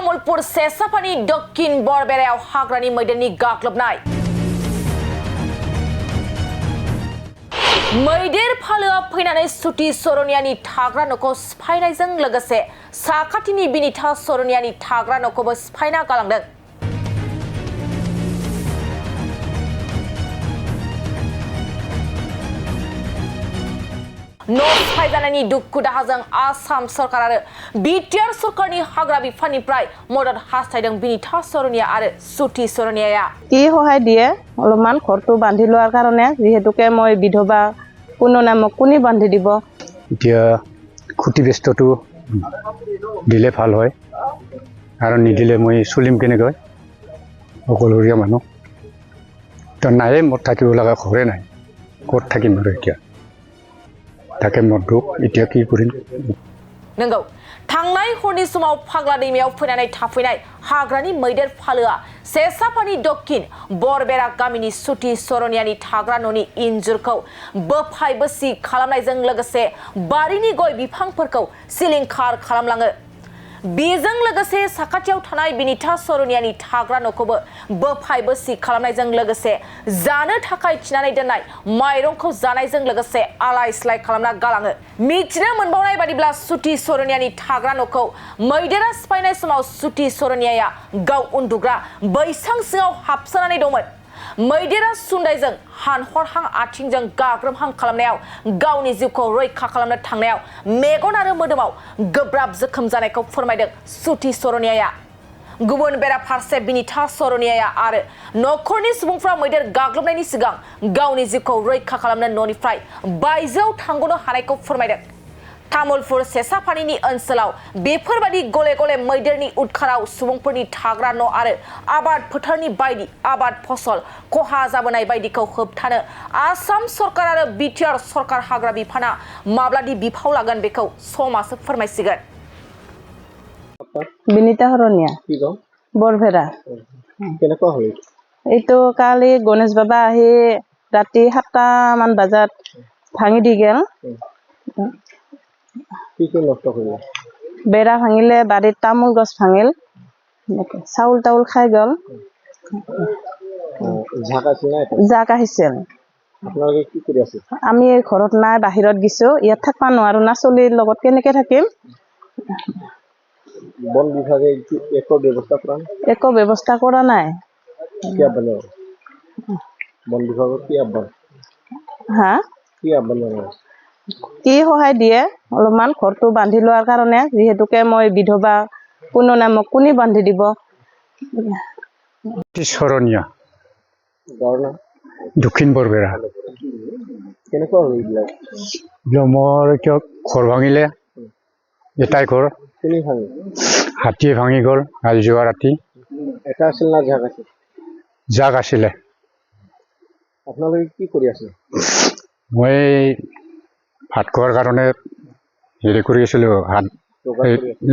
तामुलपुर सेसापानी दक्षिण बरबेरायाव हाग्रानि मैदेरनि गाग्लोबनाय मैदेर फालोआ फैनानै सुति सरनियानि थाग्रा न'खौ सिफायनायजों लोगोसे साखाथिनि बिनिता सरनियानि थाग्रा न'खौबो सिफायना गालांदों। न'सिफायजानायनि दुखु दाहाजों आसाम सरकार आरो बिटिआर सरकारनि हाग्रा बिफाननिफ्राय मदद हास्थायदों बिनिता सरनिया आरो सुति सरनियाया। কি সহায় দিয়ে অলপমান ঘৰটো বান্ধি লোৱাৰ কাৰণে যেহেতুকে মই বিধৱা কোনো নামক কোনি বান্ধি দিব এতিয়া খুঁটি বেষ্টটো দিলে ভাল হয় আৰু নিদিলে মই চলিম কেনেকৈ অকলশৰীয়া মানুহ তো নায়ে মোৰ থাকিব লগা ঘৰে নাই ক'ত থাকিম আৰু এতিয়া তাকে মদুক এতিয়া কি কৰিম नंगौ थांनाय हरनि समाव फाग्ला दैमायाव फैनानै थाफैनाय हाग्रानि मैदेर फालोआ सेसापानी दक्षिण बरबेरा गामिनि सुति सरनियानि थाग्रा न'नि इन्जुरखौ बोफाय बोसि खालामनायजों लोगोसे बारिनि गय बिफांफोरखौ सिलिंखार खालामलाङो। बेजों लोगोसे साखाथियाव थानाय बिनिता सरनियानि थाग्रा न'खौबो बोफाय बोसि खालामनायजों लोगोसे जानो थाखाय थिनानै दोननाय माइरंखौ जानायजों लोगोसे आलाय सिलाय खालामना गालाङो। मिथिनो मोनबावनाय बादिब्ला सुति सरनियानि थाग्रा न'खौ मैदेरा सिफायनाय समाव सुति सरनियाया गाव उन्दुग्रा बैसां सिङाव हाबसोनानै दंमोन। मैदेरा सुन्दायजों हानहरहां आथिंजों गाग्रोमहां खालामनायाव गावनि जिउखौ रैखा खालामनो थांनायाव मेगन आरो मोदोमाव गोब्राब जोखोम जानायखौ फोरमायदों सुति सरनियाया। गुबुन बेराफारसे बिनिता सरनियाया आरो न'खरनि सुबुंफ्रा मैदेर गाग्लोबनायनि सिगां गावनि जिउखौ रैखा खालामनो न'निफ्राय बायजोआव थांग'नो हानायखौ फोरमायदों। तामुलपुर सेसापानीनि ओनसोलाव बेफोरबादि गले गले मैदेरनि उदखाराव सुबुंफोरनि थाग्रा न' आरो आबाद फोथारनि बायदि आबाद फसल खहा जाबोनाय बायदिखौ होबथानो आसाम सरकार आरो बिटिआर सरकार हाग्रा बिफाना माब्लादि बिफाव लागोन बेखौ समासो फोरमायसिगोन। বিনিতা সৰনিয়া বৰভেৰা কেনেকুৱা হ'ল এইটো কালি গণেশ বাবা আহি ৰাতি 7টামান বজাত ভাঙি দি গেল কি নষ্ট কৰিলে বেৰা ভাঙিলে বাৰীত তামোল গছ ভাঙিল চাউল তাউল খাই গ'ল জাক আহিছিল আপোনালোকে কি কৰি আছে আমি ঘৰত নাই বাহিৰত গিছো ইয়াত থাকবা নোৱাৰো না চলিৰ লগত কেনেকে থাকিম বন বিভাগে একো ব্যৱস্থা কৰা নাই কি আহ্বান বন বিভাগৰ কি আহ্বান হা কি আহ্বান কি সহায় দিয়ে অলপমান ঘৰটো বান্ধি লোৱাৰ কাৰণে যেহেতুকে মই বিধৱা কোনো নামক কোনি বান্ধি দিব শৰণীয়া দক্ষিণ বৰবেৰা কেনেকুৱা হ'ল এইবিলাক মোৰ কিয় ঘৰ ভাঙিলে এটাই ঘৰ হাতীয়ে ভাঙি গ'ল আজি যোৱা ৰাতি এটা আছিল না জাক আছিলে আপোনালোকে কি কৰি আছে মই ভাত খোৱাৰ কাৰণে হেৰি কৰি আছিলোঁ হাত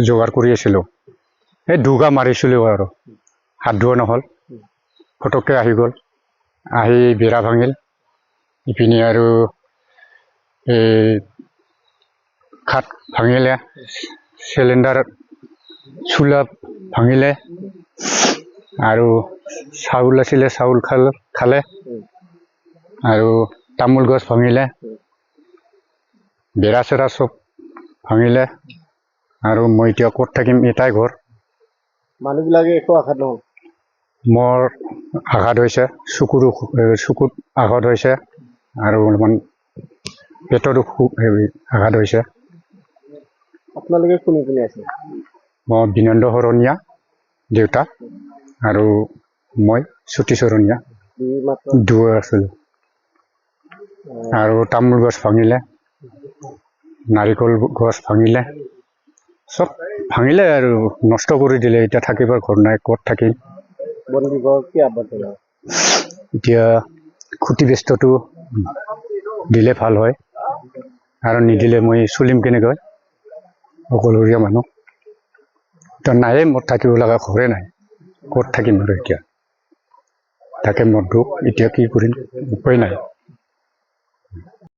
যোগাৰ কৰি আছিলোঁ এই দুগা মাৰিছিলোঁ আৰু হাত ধোৱা নহ'ল ফটককৈ আহি গ'ল আহি বেৰা ভাঙিল ইপিনে আৰু এই খাট ভাঙিলে চিলিণ্ডাৰ চুলা ভাঙিলে আৰু চাউল আছিলে চাউল খালে আৰু তামোল গছ ভাঙিলে বেৰা চেৰা চব ভাঙিলে আৰু মই এতিয়া ক'ত থাকিম এটাই ঘৰ মানুহবিলাকে একো আঘাত নহ'ল মোৰ আঘাত হৈছে চকুত আঘাত হৈছে আৰু অলপমান পেটতো আঘাত হৈছে আপোনালোকে কোনে কোনে আছে মই বিনন্দ শৰণীয়া দেউতা আৰু মই সুতি শৰণীয়া দুয়ো আছিলোঁ আৰু তামোল গছ ভাঙিলে নাৰিকল গছ ভাঙিলে চব ভাঙিলে আৰু নষ্ট কৰি দিলে এতিয়া থাকিবৰ ঘৰ নাই ক'ত থাকিম এতিয়া খুঁটি বেষ্টটো দিলে ভাল হয় আৰু নিদিলে মই চলিম কেনেকৈ অকলশৰীয়া মানুহ তো নায়ে মোৰ থাকিব লগা ঘৰে নাই ক'ত থাকিম আৰু এতিয়া তাকে মদুক এতিয়া কি কৰিম উপায় নাই